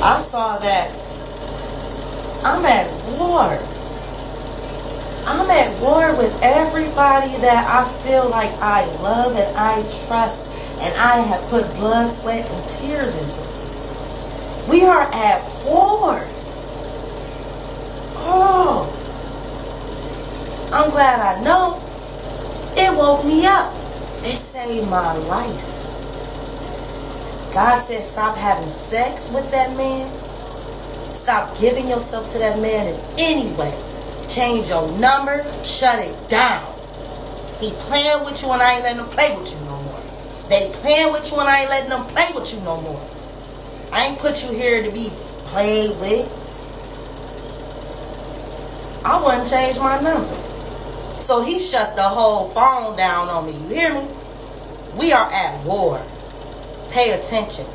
I saw that I'm at war. I'm at war with everybody that I feel like I love and I trust and I have put blood, sweat, and tears into. We are at war. Oh, I'm glad I know. It woke me up. It saved my life. God said stop having sex with that man. Stop giving yourself to that man in any way. Change your number. Shut it down. He playing with you and I ain't letting him play with you no more. They playing with you and I ain't letting them play with you no more. I ain't put you here to be played with. I wouldn't change my number. So he shut the whole phone down on me. You hear me? We are at war. Pay attention.